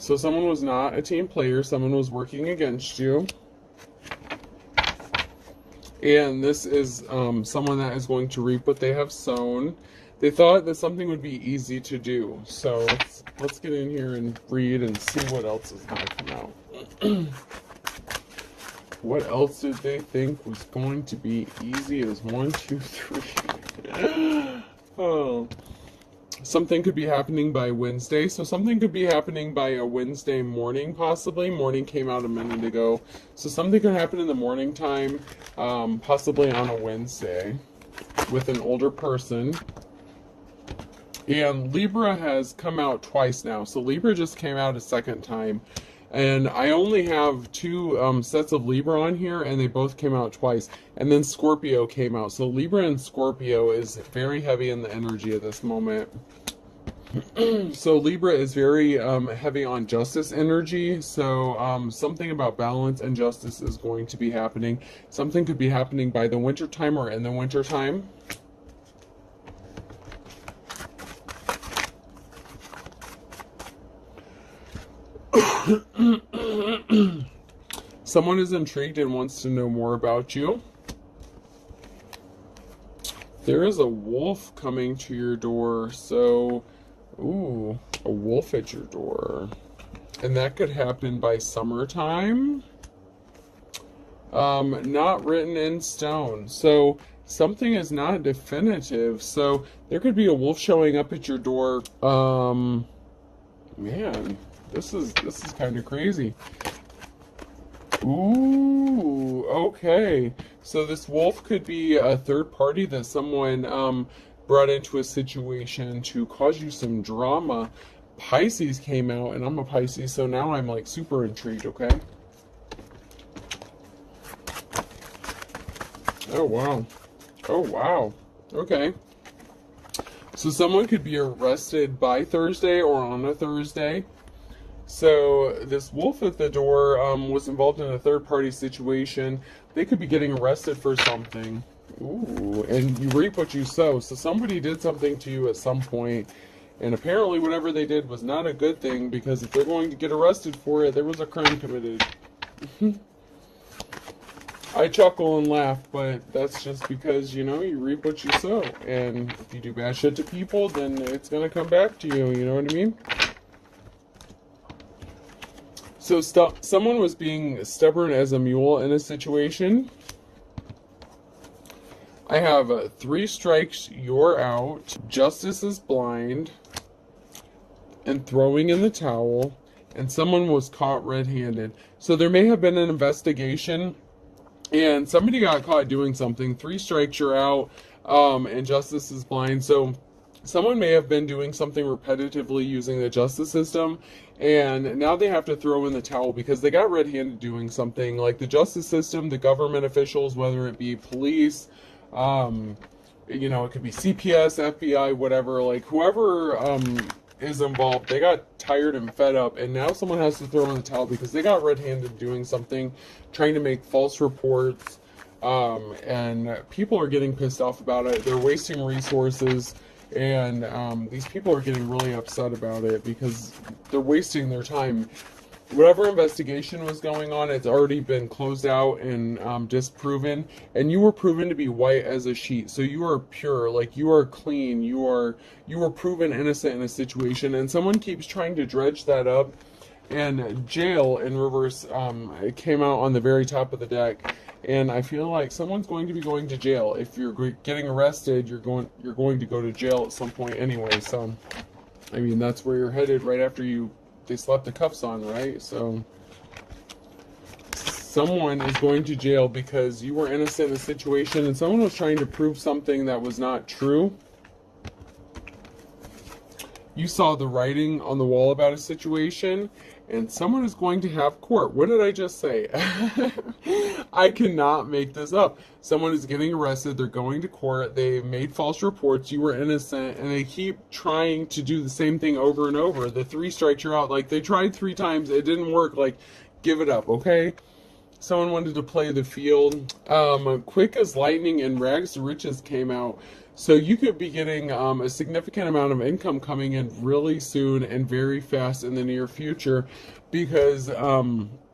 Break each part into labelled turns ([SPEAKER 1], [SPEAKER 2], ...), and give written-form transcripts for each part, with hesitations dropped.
[SPEAKER 1] So someone was not a team player. Someone was working against you. And this is someone that is going to reap what they have sown. They thought that something would be easy to do. So let's get in here and read and see what else is going to come out. What else did they think was going to be easy as 1, 2, 3? Oh. Something could be happening by Wednesday. So something could be happening by a Wednesday morning, possibly. Morning came out a minute ago. So something could happen in the morning time, possibly on a Wednesday, with an older person. And Libra has come out twice now. So Libra just came out a second time. And I only have 2 sets of Libra on here, and they both came out twice. And then Scorpio came out. So Libra and Scorpio is very heavy in the energy at this moment. So Libra is very heavy on justice energy. So something about balance and justice is going to be happening. Something could be happening by the winter time or in the winter time. Someone is intrigued and wants to know more about you. There is a wolf coming to your door. So, ooh, a wolf at your door. And that could happen by summertime. Not written in stone. So, something is not definitive. So, there could be a wolf showing up at your door. Man. This is kind of crazy. Ooh, okay. So this wolf could be a third party that someone brought into a situation to cause you some drama. Pisces came out, and I'm a Pisces, so now I'm like super intrigued, okay? Oh, wow. Oh, wow. Okay. So someone could be arrested by Thursday or on a Thursday. So this wolf at the door was involved in a third-party situation. They could be getting arrested for something. Ooh, and you reap what you sow. So somebody did something to you at some point, and apparently whatever they did was not a good thing, because if they're going to get arrested for it, there was a crime committed. I chuckle and laugh, but that's just because, you know, you reap what you sow. And if you do bad shit to people, then it's going to come back to you, you know what I mean? So someone was being stubborn as a mule in a situation. I have 3 strikes, you're out. Justice is blind. And throwing in the towel. And someone was caught red-handed. So there may have been an investigation. And somebody got caught doing something. 3 strikes, you're out. And justice is blind. So someone may have been doing something repetitively using the justice system, and now they have to throw in the towel because they got red-handed doing something. Like the justice system, the government officials, whether it be police, you know, it could be CPS, FBI, whatever, like whoever is involved, they got tired and fed up, and now someone has to throw in the towel because they got red-handed doing something, trying to make false reports, and people are getting pissed off about it. They're wasting resources. And these people are getting really upset about it because they're wasting their time. Whatever investigation was going on, it's already been closed out and disproven. And you were proven to be white as a sheet. So you are pure, like you are clean. You were proven innocent in a situation. And someone keeps trying to dredge that up. And jail in reverse it came out on the very top of the deck. And I feel like someone's going to be going to jail. If you're getting arrested, you're going to go to jail at some point anyway. So, I mean, that's where you're headed right after they slap the cuffs on, right? So, someone is going to jail because you were innocent in a situation and someone was trying to prove something that was not true. You saw the writing on the wall about a situation, and someone is going to have court. What did I just say? I cannot make this up. Someone is getting arrested. They're going to court. They made false reports. You were innocent, and they keep trying to do the same thing over and over. The 3 strikes, you're out. Like, they tried 3 times. It didn't work. Like, give it up, okay? Someone wanted to play the field. Quick as lightning and rags to riches came out. So you could be getting a significant amount of income coming in really soon and very fast in the near future, because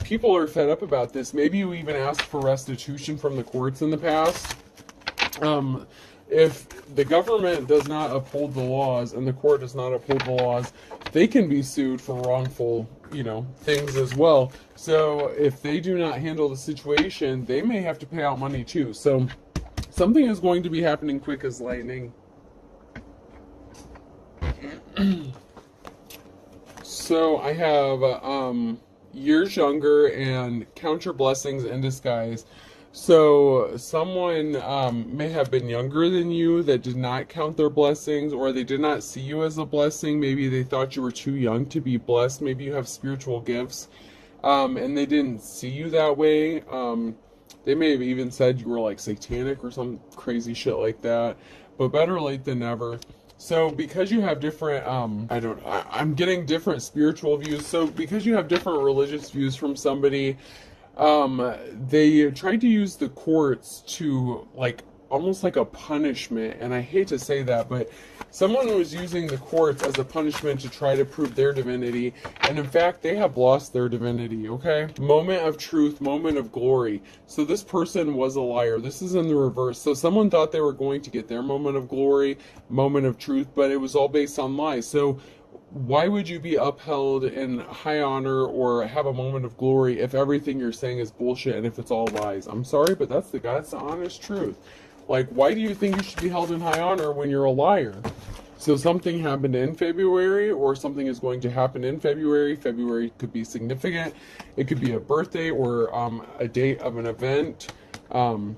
[SPEAKER 1] people are fed up about this. Maybe you even asked for restitution from the courts in the past. If the government does not uphold the laws and the court does not uphold the laws, they can be sued for wrongful, things as well. So if they do not handle the situation, they may have to pay out money too. So something is going to be happening quick as lightning. So I have years younger and count your blessings in disguise. So someone may have been younger than you that did not count their blessings, or they did not see you as a blessing. Maybe they thought you were too young to be blessed. Maybe you have spiritual gifts, and they didn't see you that way. They may have even said you were like satanic or some crazy shit like that, but better late than never. So because you have different, I'm getting different spiritual views. So because you have different religious views from somebody, they tried to use the courts to almost like a punishment, and I hate to say that, but someone was using the courts as a punishment to try to prove their divinity, and in fact they have lost their divinity. Okay, moment of truth, moment of glory. So this person was a liar. This is in the reverse. So someone thought they were going to get their moment of glory, moment of truth, but it was all based on lies. So why would you be upheld in high honor or have a moment of glory if everything you're saying is bullshit and if it's all lies? I'm sorry, but that's the honest truth. Why do you think you should be held in high honor when you're a liar? So something happened in February, or something is going to happen in February. February could be significant. It could be a birthday or a date of an event. When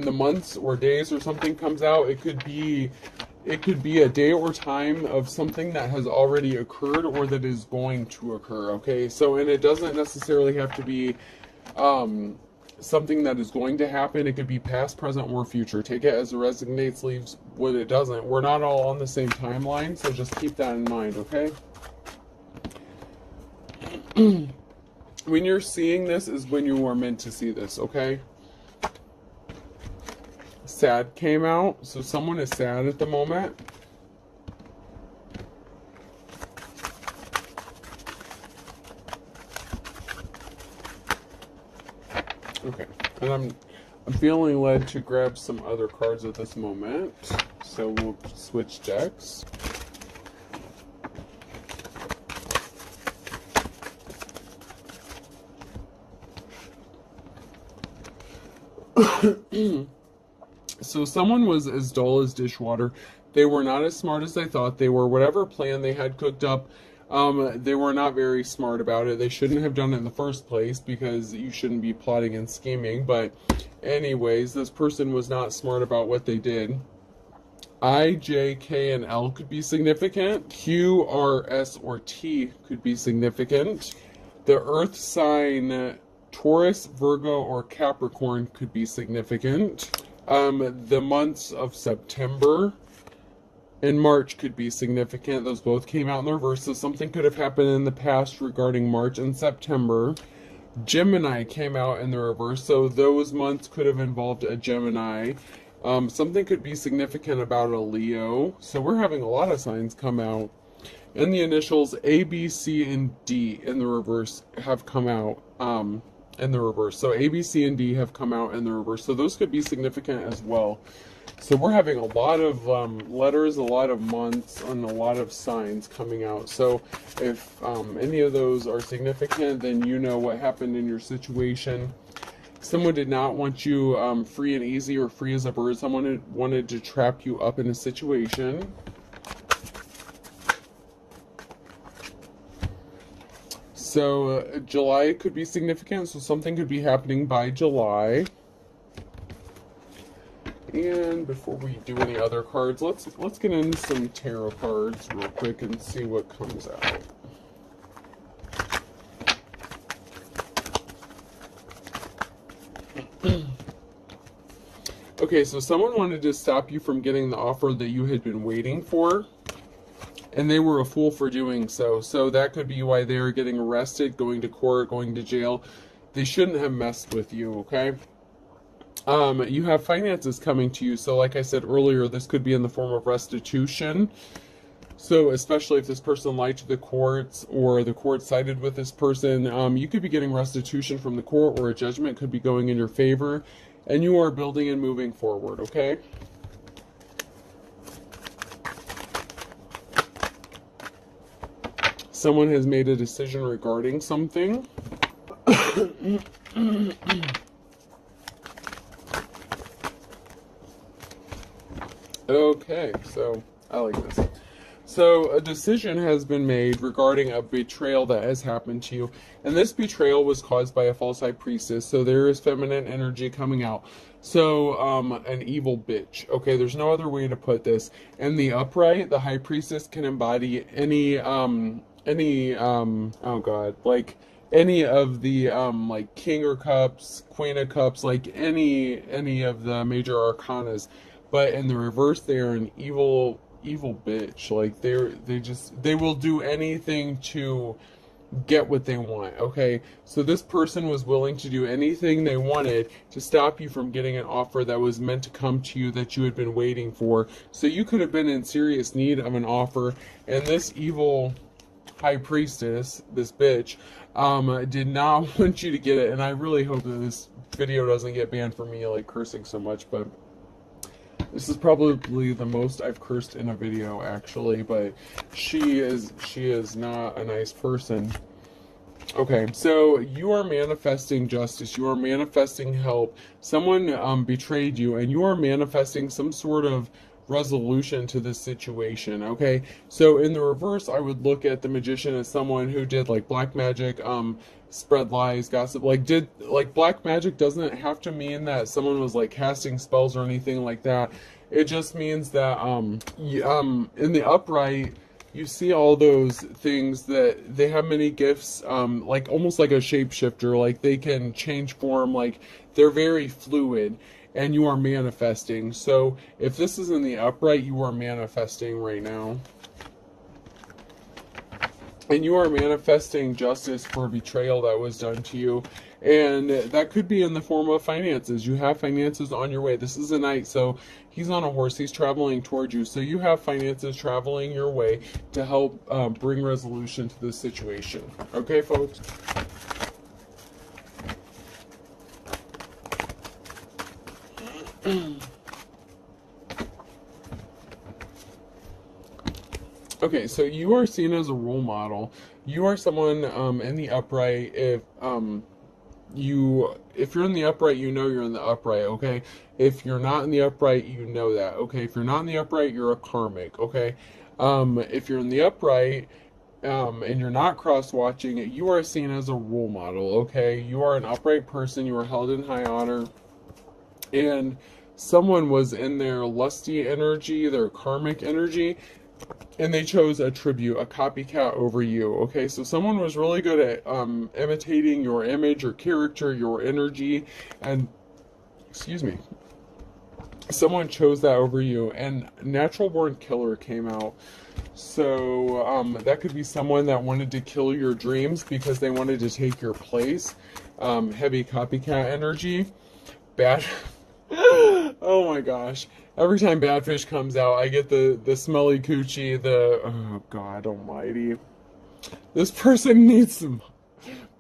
[SPEAKER 1] the months or days or something comes out, it could be a day or time of something that has already occurred or that is going to occur, okay? So, and it doesn't necessarily have to be something that is going to happen. It could be past, present, or future. Take it as it resonates, leaves what it doesn't. We're not all on the same timeline, so just keep that in mind, okay? When you're seeing this is when you are meant to see this, okay? Sad came out, so someone is sad at the moment. Okay, and I'm feeling led to grab some other cards at this moment, so we'll switch decks. So someone was as dull as dishwater. They were not as smart as they thought they were. Whatever plan they had cooked up, they were not very smart about it. They shouldn't have done it in the first place, because you shouldn't be plotting and scheming. But anyways, this person was not smart about what they did. I, J, K, and L could be significant. Q, R, S, or T could be significant. The earth sign Taurus, Virgo, or Capricorn could be significant. The months of September and March could be significant. Those both came out in the reverse, so something could have happened in the past regarding March and September. Gemini came out in the reverse, so those months could have involved a Gemini. Something could be significant about a Leo. So we're having a lot of signs come out. And the initials A, B, C, and D in the reverse have come out in the reverse. So A, B, C, and D have come out in the reverse. So those could be significant as well. So we're having a lot of letters, a lot of months, and a lot of signs coming out. So if any of those are significant, then you know what happened in your situation. Someone did not want you free and easy or free as a bird. Someone wanted to trap you up in a situation. So July could be significant, so something could be happening by July. And before we do any other cards, let's get into some tarot cards real quick and see what comes out. Okay, so someone wanted to stop you from getting the offer that you had been waiting for. and they were a fool for doing so. So that could be why they're getting arrested, going to court, going to jail. They shouldn't have messed with you, okay? You have finances coming to you. So like I said earlier, this could be in the form of restitution. So especially if this person lied to the courts or the court sided with this person, you could be getting restitution from the court, or a judgment could be going in your favor, and you are building and moving forward, okay? Someone has made a decision regarding something. Okay, so I like this. So a decision has been made regarding a betrayal that has happened to you. And this betrayal was caused by a false high priestess. So there is feminine energy coming out. So an evil bitch. Okay, there's no other way to put this. And the upright, the high priestess can embody any oh god, like any of the like King of Cups, Queen of Cups, like any of the major arcanas. But in the reverse, they are an evil bitch. Like they will do anything to get what they want. Okay, so this person was willing to do anything they wanted to stop you from getting an offer that was meant to come to you, that you had been waiting for. So you could have been in serious need of an offer, and this evil high priestess, this bitch, did not want you to get it. And I really hope that this video doesn't get banned for me like cursing so much, but this is probably the most I've cursed in a video, actually, but she is not a nice person. Okay, so you are manifesting justice. You are manifesting help. Someone betrayed you, and you are manifesting some sort of resolution to this situation, okay? So in the reverse, I would look at the magician as someone who did like black magic, spread lies, gossip, like black magic doesn't have to mean that someone was like casting spells or anything like that. It just means that in the upright, you see all those things that they have many gifts, like almost like a shapeshifter, like they can change form, like they're very fluid, and you are manifesting. So if this is in the upright, you are manifesting right now. And you are manifesting justice for betrayal that was done to you. And that could be in the form of finances. You have finances on your way. This is a knight, so he's on a horse. He's traveling towards you. So you have finances traveling your way to help bring resolution to this situation. Okay, folks? Okay, so you are seen as a role model. You are someone in the upright. If you're in the upright, you know you're in the upright, okay? If you're not in the upright, you know that, okay? If you're not in the upright, you're a karmic, okay? If you're in the upright, and you're not cross-watching, you are seen as a role model, okay? You are an upright person. You are held in high honor. And someone was in their lusty energy, their karmic energy, and they chose a tribute, a copycat over you, okay? So someone was really good at imitating your image, your character, your energy, and, excuse me, someone chose that over you, and Natural Born Killer came out. So that could be someone that wanted to kill your dreams because they wanted to take your place. Heavy copycat energy. Bad... Oh my gosh. Every time Badfish comes out, I get the smelly coochie, oh God almighty. This person needs some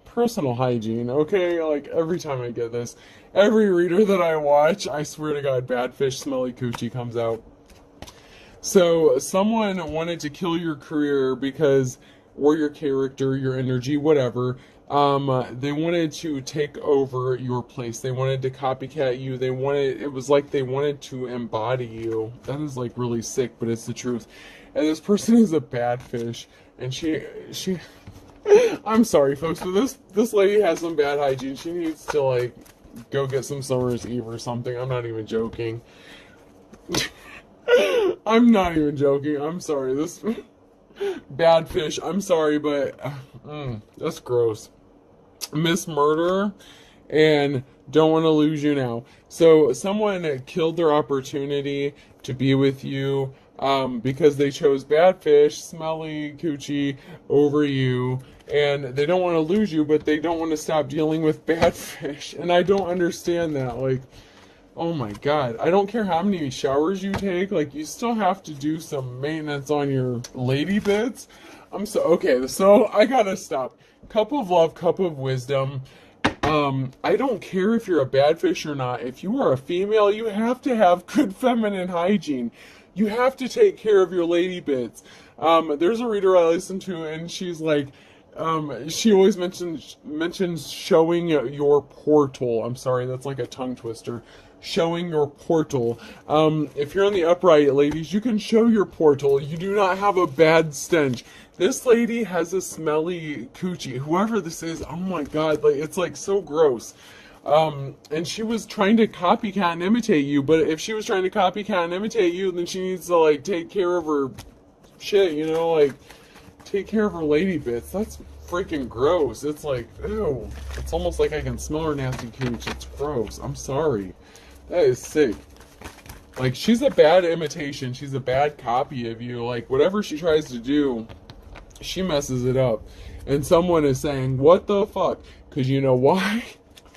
[SPEAKER 1] personal hygiene, okay? Like, every time I get this. Every reader that I watch, I swear to God, Badfish, smelly coochie comes out. So, someone wanted to kill your career because, or your character, your energy, whatever. They wanted to take over your place. They wanted to copycat you. It was like they wanted to embody you. That is like really sick, but it's the truth. And this person is a bad fish. And she, I'm sorry folks, but this lady has some bad hygiene. She needs to like, go get some Summer's Eve or something. I'm not even joking. I'm not even joking. I'm sorry. This bad fish. I'm sorry, but that's gross. Miss Murderer, and don't want to lose you now. So someone killed their opportunity to be with you. because they chose bad fish, smelly coochie over you, and they don't want to lose you, but they don't want to stop dealing with bad fish. And I don't understand that. Like, oh my god, I don't care how many showers you take, like, you still have to do some maintenance on your lady bits. Okay, so I gotta stop. Cup of love, cup of wisdom. I don't care if you're a bad fish or not. If you are a female, you have to have good feminine hygiene. You have to take care of your lady bits. There's a reader I listen to, and she's like, she always mentions showing your portal. I'm sorry, that's like a tongue twister. Showing your portal. If you're on the upright, ladies, you can show your portal. You do not have a bad stench. This lady has a smelly coochie. Whoever this is, oh my god, like, it's like so gross. And she was trying to copycat and imitate you, but if she was trying to copycat and imitate you, then she needs to, like, take care of her shit, you know, like, take care of her lady bits. That's freaking gross. It's like, ew. It's almost like I can smell her nasty cooch. It's gross. I'm sorry. That is sick. Like, she's a bad imitation. She's a bad copy of you. Like, whatever she tries to do, she messes it up. And someone is saying, what the fuck? Because you know why?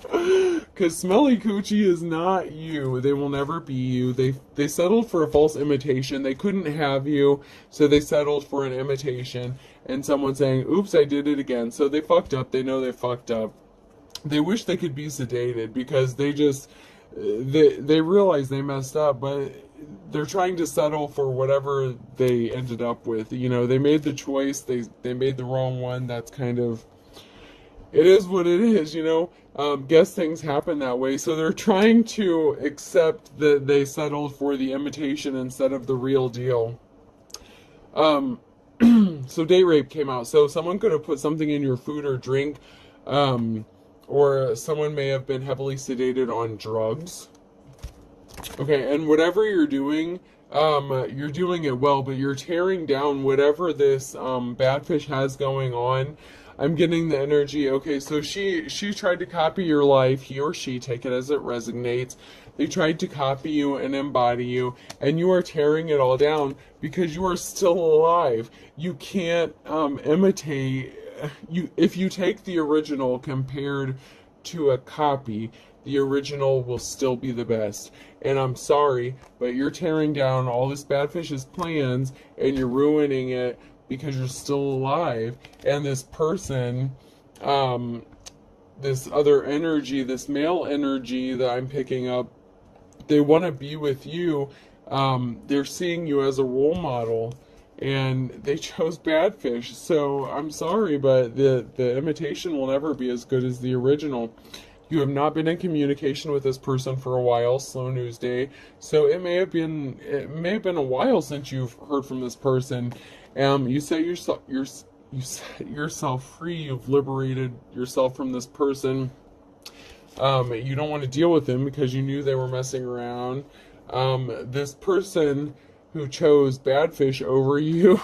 [SPEAKER 1] Because smelly coochie is not you. They will never be you. They settled for a false imitation. They couldn't have you, so they settled for an imitation. And someone saying, oops, I did it again. So they fucked up. They know they fucked up. They wish they could be sedated because they just... They realize they messed up, but they're trying to settle for whatever they ended up with. You know, they made the choice, they made the wrong one. That's kind of, it is what it is, you know. Guess things happen that way. So they're trying to accept that they settled for the imitation instead of the real deal. So date rape came out. So someone could have put something in your food or drink, or someone may have been heavily sedated on drugs. Okay, and whatever you're doing it well, but you're tearing down whatever this bad fish has going on. I'm getting the energy. Okay, so she tried to copy your life. He or she, take it as it resonates. They tried to copy you and embody you, and you are tearing it all down because you are still alive. You can't imitate. If you take the original compared to a copy, the original will still be the best. And I'm sorry, but you're tearing down all this bad fish's plans, and you're ruining it because you're still alive. And this person, this other energy, this male energy that I'm picking up, they want to be with you. They're seeing you as a role model. And they chose bad fish, so I'm sorry, but the imitation will never be as good as the original. You have not been in communication with this person for a while, slow news day. So it may have been a while since you've heard from this person. You set yourself free. You've liberated yourself from this person. You don't want to deal with them because you knew they were messing around. This person who chose bad fish over you,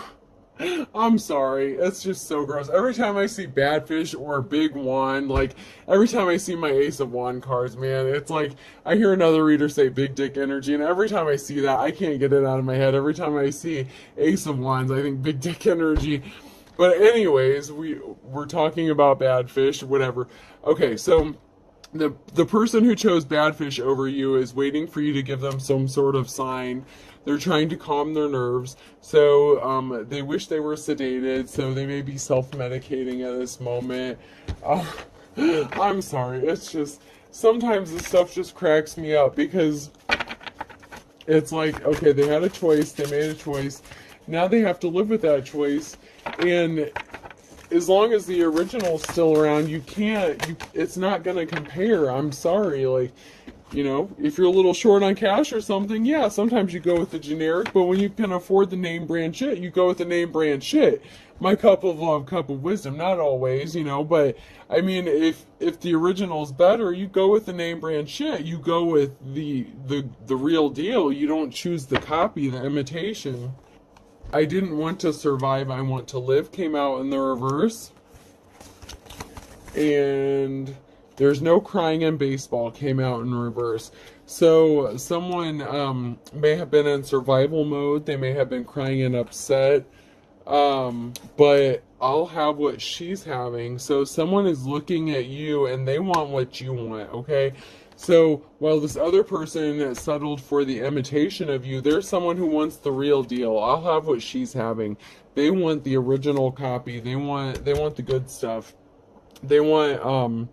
[SPEAKER 1] I'm sorry, it's just so gross. Every time I see bad fish or big wand, like every time I see my ace of wand cards, man, it's like I hear another reader say big dick energy, and every time I see that, I can't get it out of my head. Every time I see ace of wands, I think big dick energy. But anyways, we're talking about bad fish, whatever. Okay, so the person who chose bad fish over you is waiting for you to give them some sort of sign. They're trying to calm their nerves, so they wish they were sedated, so they may be self-medicating at this moment. I'm sorry, it's just, sometimes this stuff just cracks me up, because it's like, okay, they had a choice, they made a choice, now they have to live with that choice, and as long as the original's still around, it's not gonna compare. I'm sorry, like, you know, if you're a little short on cash or something, yeah, sometimes you go with the generic, but when you can afford the name brand shit, you go with the name brand shit. My cup of love, cup of wisdom, not always, you know, but I mean, if the original's better, you go with the name brand shit. You go with the real deal. You don't choose the copy, the imitation. I didn't want to survive, I want to live came out in the reverse. And there's no crying in baseball came out in reverse. So someone may have been in survival mode. They may have been crying and upset. But I'll have what she's having. So someone is looking at you and they want what you want, okay? So while this other person settled for the imitation of you, there's someone who wants the real deal. I'll have what she's having. They want the original copy. They want the good stuff. They want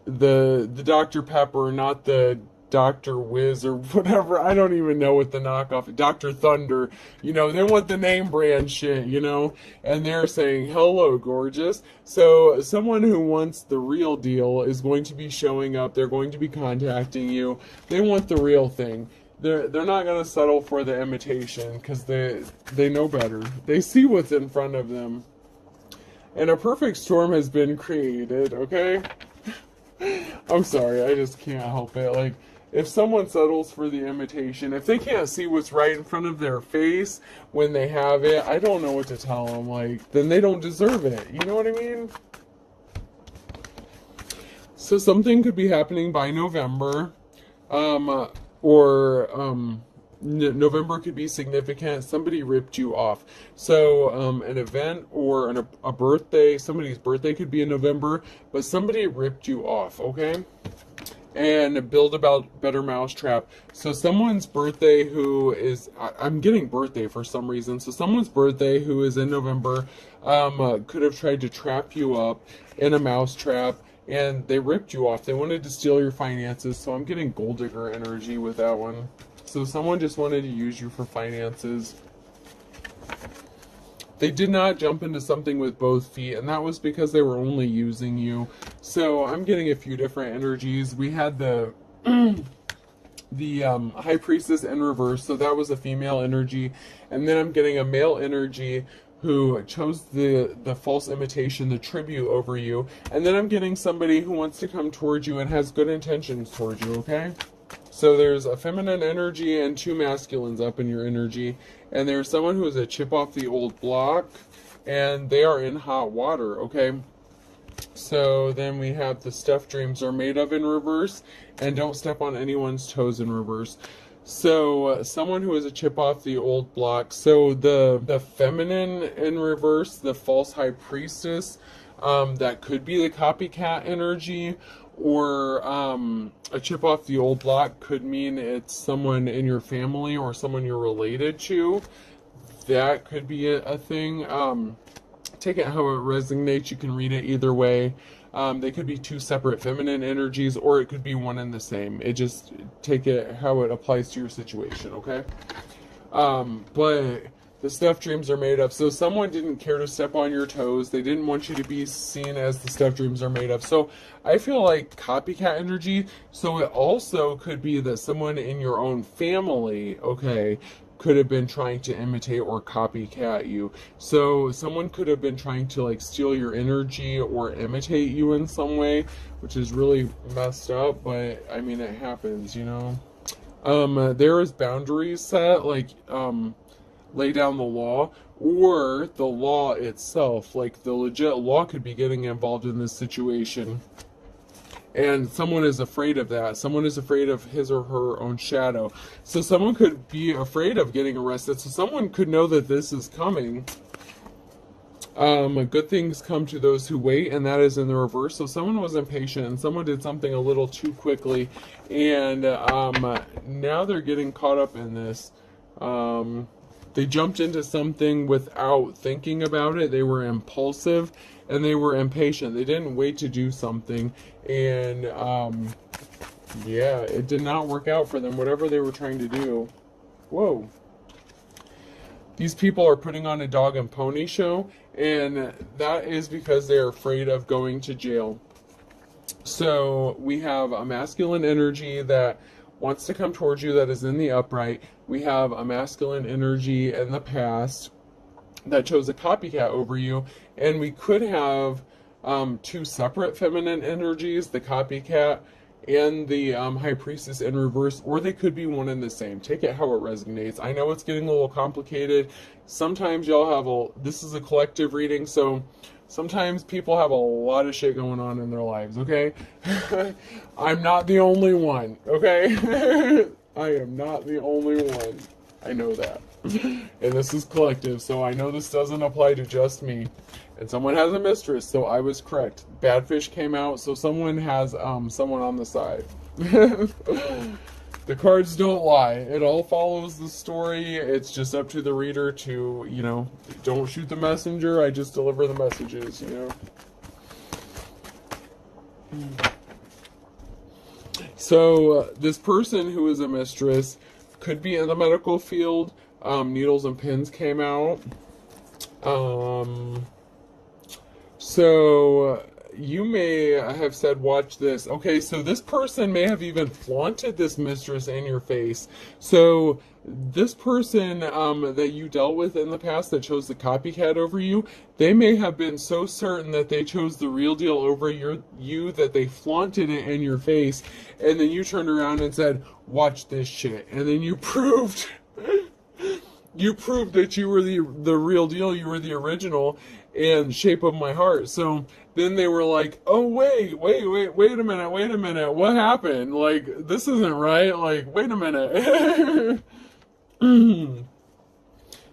[SPEAKER 1] the Dr. Pepper, not the Dr. Whiz or whatever. I don't even know what the knockoff, Dr. Thunder, you know, they want the name brand shit, you know, and they're saying, hello, gorgeous. So someone who wants the real deal is going to be showing up. They're going to be contacting you. They want the real thing. They're not going to settle for the imitation because they know better. They see what's in front of them. And a perfect storm has been created, okay? I'm sorry, I just can't help it. Like, if someone settles for the imitation, if they can't see what's right in front of their face when they have it, I don't know what to tell them. Like, then they don't deserve it. You know what I mean? So something could be happening by November, November could be significant. Somebody ripped you off. So an event or a birthday, somebody's birthday could be in November, but somebody ripped you off, okay? And build about better mousetrap. So someone's birthday who is, I'm getting birthday for some reason. So someone's birthday who is in November could have tried to trap you up in a mousetrap, and they ripped you off. They wanted to steal your finances. So I'm getting gold digger energy with that one. So someone just wanted to use you for finances. They did not jump into something with both feet, and that was because they were only using you. So I'm getting a few different energies. We had the High Priestess in reverse, so that was a female energy. And then I'm getting a male energy who chose the false imitation, the tribute over you. And then I'm getting somebody who wants to come towards you and has good intentions towards you, okay? So there's a feminine energy and two masculines up in your energy. And there's someone who is a chip off the old block, and they are in hot water, okay? So then we have the stuff dreams are made of in reverse, and don't step on anyone's toes in reverse. So someone who is a chip off the old block. So the feminine in reverse, the false high priestess, that could be the copycat energy, or a chip off the old block could mean it's someone in your family or someone you're related to. That could be a thing. Take it how it resonates. You can read it either way. They could be two separate feminine energies, or it could be one and the same. It just, take it how it applies to your situation, okay? But the stuff dreams are made of. So someone didn't care to step on your toes. They didn't want you to be seen as the stuff dreams are made of. So I feel like copycat energy. So it also could be that someone in your own family, okay, could have been trying to imitate or copycat you. So someone could have been trying to like steal your energy or imitate you in some way, which is really messed up, but I mean, it happens, you know? There is boundaries set, like, lay down the law, or the law itself, like the legit law could be getting involved in this situation. And someone is afraid of that. Someone is afraid of his or her own shadow. So someone could be afraid of getting arrested. So someone could know that this is coming. Good things come to those who wait, and that is in the reverse. So someone was impatient, and someone did something a little too quickly, and now they're getting caught up in this. They jumped into something without thinking about it. They were impulsive and they were impatient. They didn't wait to do something. And, yeah, it did not work out for them, whatever they were trying to do. Whoa. These people are putting on a dog and pony show, and that is because they're afraid of going to jail. So we have a masculine energy that wants to come towards you, that is in the upright. We have a masculine energy in the past that chose a copycat over you, and we could have two separate feminine energies, the copycat and the high priestess in reverse, or they could be one and the same. Take it how it resonates. I know it's getting a little complicated. Sometimes y'all have this is a collective reading, so Sometimes people have a lot of shit going on in their lives, okay? I'm not the only one, okay? I am not the only one. I know that. And this is collective, so I know this doesn't apply to just me. And someone has a mistress, so I was correct. Bad fish came out, so someone has someone on the side. The cards don't lie. It all follows the story. It's just up to the reader to, you know, don't shoot the messenger. I just deliver the messages, you know. So this person who is a mistress could be in the medical field. Needles and pins came out. So you may have said, watch this. Okay, so this person may have even flaunted this mistress in your face. So this person that you dealt with in the past that chose the copycat over you, they may have been so certain that they chose the real deal over you that they flaunted it in your face, and then you turned around and said, watch this shit. And then you proved that you were the real deal, you were the original, and shape of my heart. So then they were like, oh wait a minute, what happened? Like, this isn't right. Like, wait a minute.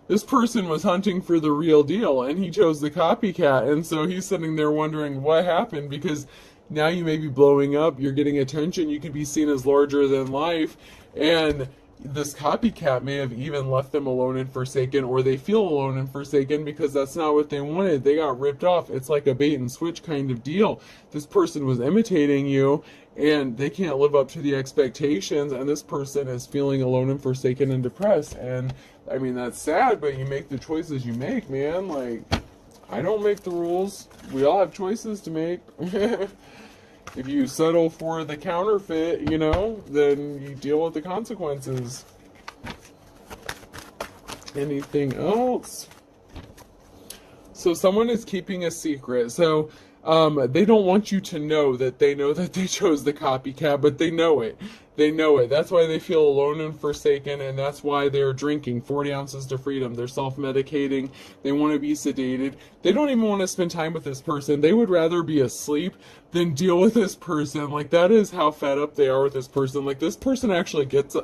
[SPEAKER 1] This person was hunting for the real deal and he chose the copycat, and so he's sitting there wondering what happened, because now you may be blowing up, you're getting attention, you could be seen as larger than life, and this copycat may have even left them alone and forsaken, or they feel alone and forsaken because that's not what they wanted. They got ripped off. It's like a bait and switch kind of deal. This person was imitating you and they can't live up to the expectations, and this person is feeling alone and forsaken and depressed. And I mean, that's sad, but you make the choices you make, man. Like, I don't make the rules. We all have choices to make. If you settle for the counterfeit, you know, then you deal with the consequences. Anything else? So someone is keeping a secret. So they don't want you to know that they chose the copycat, but they know it. They know it. That's why they feel alone and forsaken, and that's why they're drinking 40 ounces to freedom. They're self-medicating. They want to be sedated. They don't even want to spend time with this person. They would rather be asleep than deal with this person. Like, that is how fed up they are with this person. Like, this person actually gets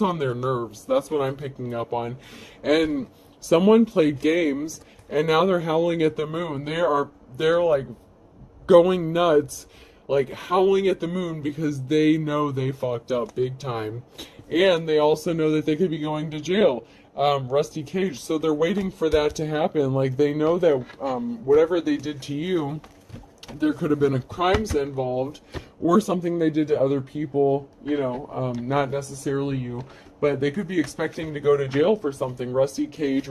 [SPEAKER 1] on their nerves. That's what I'm picking up on. And someone played games, and now they're howling at the moon. They're like going nuts, like howling at the moon, because they know they fucked up big time. And they also know that they could be going to jail. Rusty Cage. So they're waiting for that to happen. Like, they know that whatever they did to you, there could have been crimes involved, or something they did to other people, you know, not necessarily you, but they could be expecting to go to jail for something. Rusty Cage,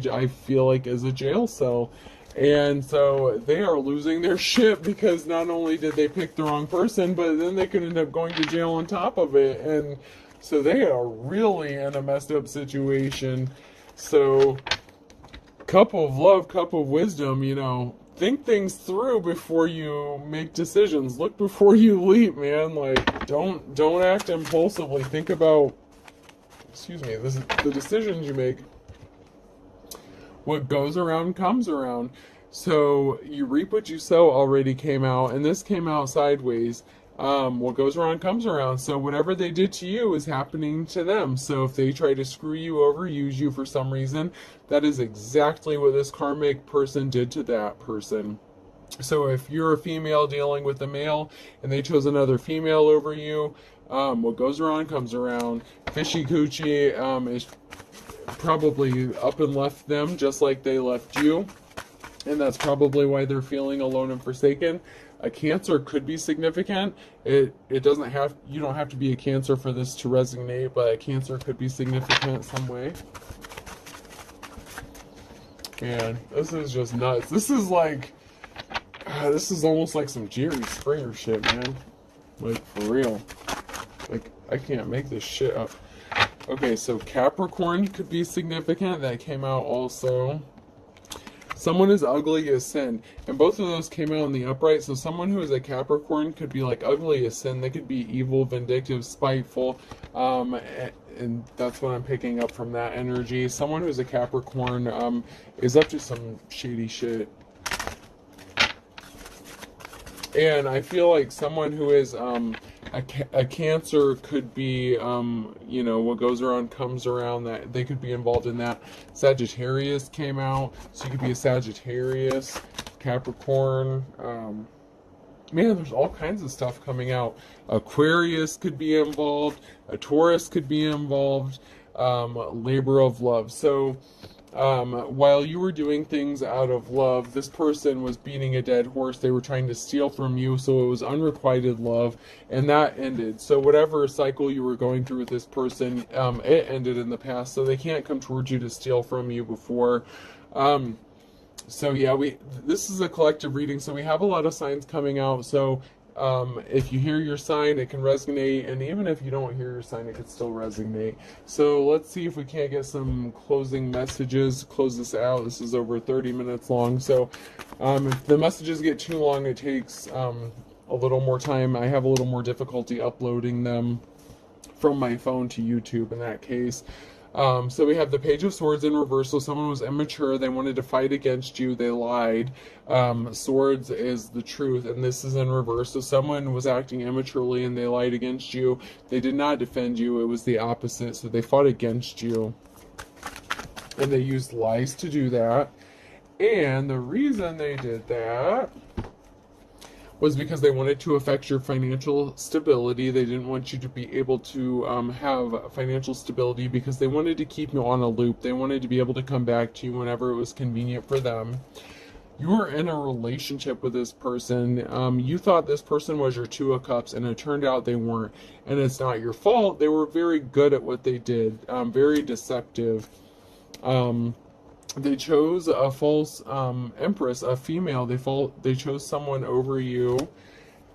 [SPEAKER 1] I feel like, is a jail cell. And so they are losing their shit, because not only did they pick the wrong person, but then they could end up going to jail on top of it. And so they are really in a messed up situation. So, cup of love, cup of wisdom, you know, think things through before you make decisions. Look before you leap, man. Like, don't act impulsively. Think about, the decisions you make. What goes around comes around. So you reap what you sow already came out, and this came out sideways. What goes around comes around. So whatever they did to you is happening to them. So if they try to screw you over, use you for some reason, that is exactly what this karmic person did to that person. So if you're a female dealing with a male and they chose another female over you, what goes around comes around. Fishy coochie is probably up and left them just like they left you, and that's probably why they're feeling alone and forsaken. A Cancer could be significant. It doesn't have, you don't have to be a Cancer for this to resonate, but a Cancer could be significant some way. Man, this is just nuts. This is like, this is almost like some Jerry Springer shit, man. Like, for real. Like, I can't make this shit up. Okay, so Capricorn could be significant. That came out also. Someone is ugly as sin. And both of those came out in the upright. So someone who is a Capricorn could be like ugly as sin. They could be evil, vindictive, spiteful. And that's what I'm picking up from that energy. Someone who's a Capricorn is up to some shady shit. And I feel like someone who is a Cancer could be, you know, what goes around comes around, that they could be involved in that. Sagittarius came out, so you could be a Sagittarius, Capricorn. Man, there's all kinds of stuff coming out. Aquarius could be involved. A Taurus could be involved. Labor of love. So, while you were doing things out of love, this person was beating a dead horse. They were trying to steal from you, so it was unrequited love, and that ended. So whatever cycle you were going through with this person, it ended in the past, so they can't come towards you to steal from you before. So yeah, this is a collective reading, so we have a lot of signs coming out. So if you hear your sign, it can resonate, and even if you don't hear your sign, it can still resonate. So let's see if we can't get some closing messages, close this out. This is over 30 minutes long, so if the messages get too long, it takes a little more time. I have a little more difficulty uploading them from my phone to YouTube in that case. So we have the Page of Swords in reverse. So someone was immature. They wanted to fight against you. They lied. Swords is the truth, and this is in reverse. So someone was acting immaturely and they lied against you. They did not defend you. It was the opposite. So they fought against you, and they used lies to do that. And the reason they did that was because they wanted to affect your financial stability. They didn't want you to be able to have financial stability because they wanted to keep you on a loop. They wanted to be able to come back to you whenever it was convenient for them. You were in a relationship with this person. You thought this person was your Two of Cups, and it turned out they weren't. And it's not your fault. They were very good at what they did, very deceptive. They chose a false empress, a female. They chose someone over you,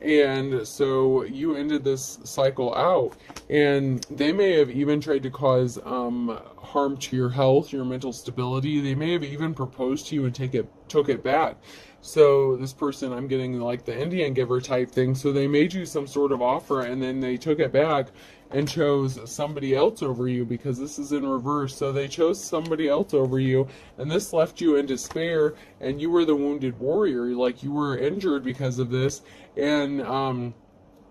[SPEAKER 1] and so you ended this cycle out. And they may have even tried to cause harm to your health, your mental stability. They may have even proposed to you and took it back. So this person, I'm getting like the Indian giver type thing. So they made you some sort of offer, and then they took it back and chose somebody else over you, because this is in reverse. So they chose somebody else over you, and this left you in despair, and you were the wounded warrior. Like, you were injured because of this, and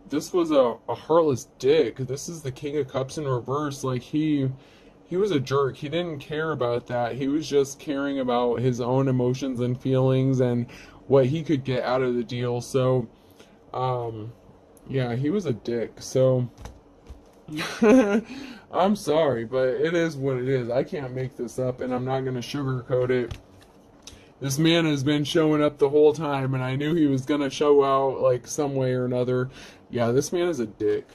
[SPEAKER 1] this was a heartless dick. This is the King of Cups in reverse. Like, he was a jerk. He didn't care about that. He was just caring about his own emotions and feelings and what he could get out of the deal. So yeah, he was a dick. So I'm sorry, but it is what it is. I can't make this up, and I'm not going to sugarcoat it. This man has been showing up the whole time, and I knew he was going to show out like some way or another. Yeah, this man is a dick.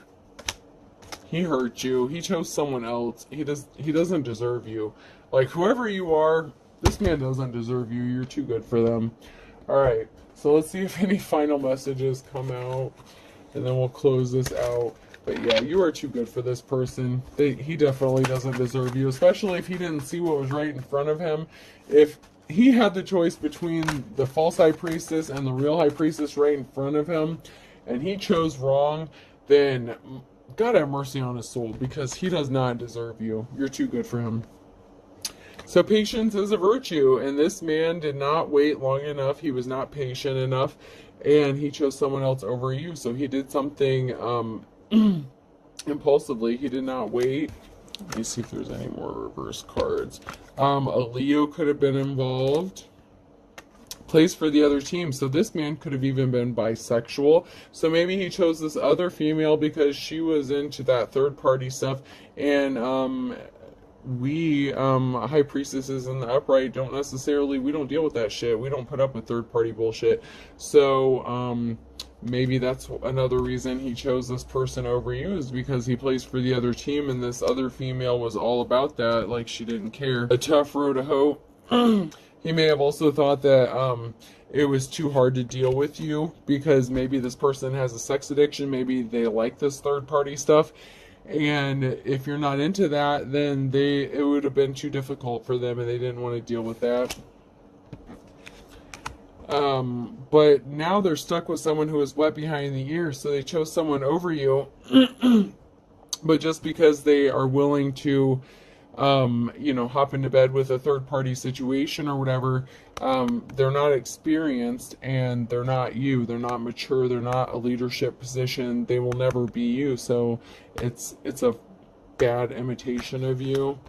[SPEAKER 1] He hurt you. He chose someone else. He doesn't deserve you. Like, whoever you are, this man doesn't deserve you. You're too good for them. Alright, so let's see if any final messages come out, and then we'll close this out. But yeah, you are too good for this person. He definitely doesn't deserve you, especially if he didn't see what was right in front of him. If he had the choice between the false high priestess and the real high priestess right in front of him, and he chose wrong, then God have mercy on his soul, because he does not deserve you. You're too good for him. So patience is a virtue, and this man did not wait long enough. He was not patient enough, and he chose someone else over you. So he did something impulsively. He did not wait. Let me see if there's any more reverse cards. A Leo could have been involved. Plays for the other team. So this man could have even been bisexual. So maybe he chose this other female because she was into that third party stuff. And we high priestesses in the upright don't necessarily, we don't deal with that shit. We don't put up with third party bullshit. So maybe that's another reason he chose this person over you, is because he plays for the other team, and this other female was all about that. Like, she didn't care. A tough road to hoe. He may have also thought that it was too hard to deal with you, because maybe this person has a sex addiction. Maybe they like this third party stuff, and if you're not into that, then it would have been too difficult for them, and they didn't want to deal with that. But now they're stuck with someone who is wet behind the ears, so they chose someone over you. But just because they are willing to hop into bed with a third party situation or whatever. They're not experienced, and they're not you. They're not mature. They're not a leadership position. They will never be you. So it's a bad imitation of you.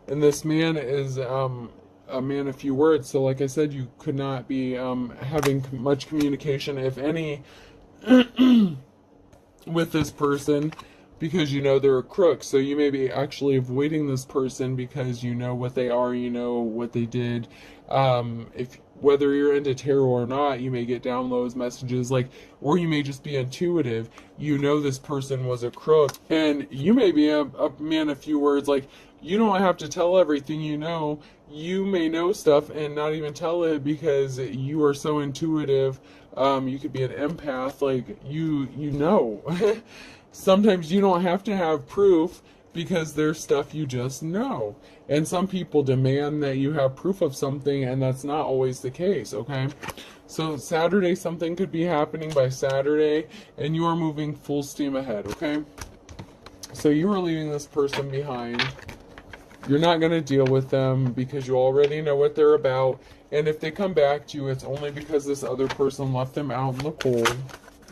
[SPEAKER 1] And this man is a man of few words. So like I said, you could not be having much communication, if any, with this person, because you know they're a crook. So you may be actually avoiding this person because you know what they are, you know what they did. If whether you're into tarot or not, you may get downloads, messages, or you may just be intuitive. You know this person was a crook, and you may be a man of few words. You don't have to tell everything you know. You may know stuff and not even tell it because you are so intuitive. You could be an empath, you know. Sometimes you don't have to have proof because there's stuff you just know. And some people demand that you have proof of something, and that's not always the case, okay? So Saturday, something could be happening by Saturday, and you are moving full steam ahead, okay? So you are leaving this person behind. You're not going to deal with them because you already know what they're about. And if they come back to you, it's only because this other person left them out in the cold,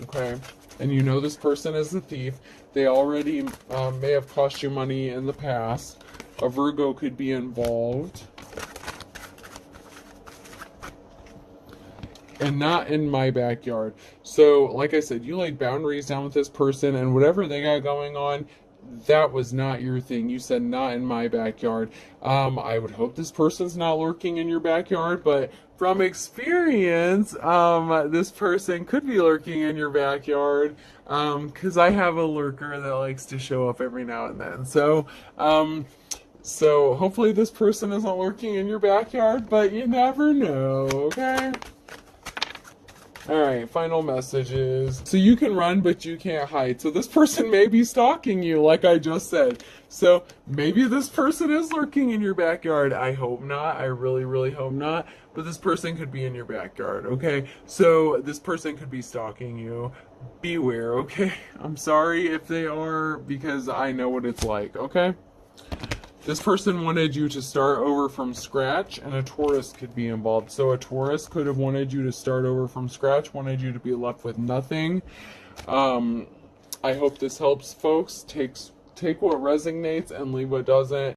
[SPEAKER 1] okay? And you know this person is a thief. They already may have cost you money in the past. A Virgo could be involved. And not in my backyard. So, like I said, you laid boundaries down with this person, and whatever they got going on, that was not your thing. You said not in my backyard. I would hope this person's not lurking in your backyard, but from experience, this person could be lurking in your backyard, because I have a lurker that likes to show up every now and then. So hopefully this person isn't lurking in your backyard, but you never know, okay? Alright, final messages. So you can run, but you can't hide. So this person may be stalking you, like I just said. So maybe this person is lurking in your backyard. I hope not. I really, really hope not. But this person could be in your backyard, okay? So this person could be stalking you. Beware, okay? I'm sorry if they are, because I know what it's like, okay? This person wanted you to start over from scratch, and a Taurus could be involved. So a Taurus could have wanted you to start over from scratch, wanted you to be left with nothing. I hope this helps, folks. Take what resonates and leave what doesn't.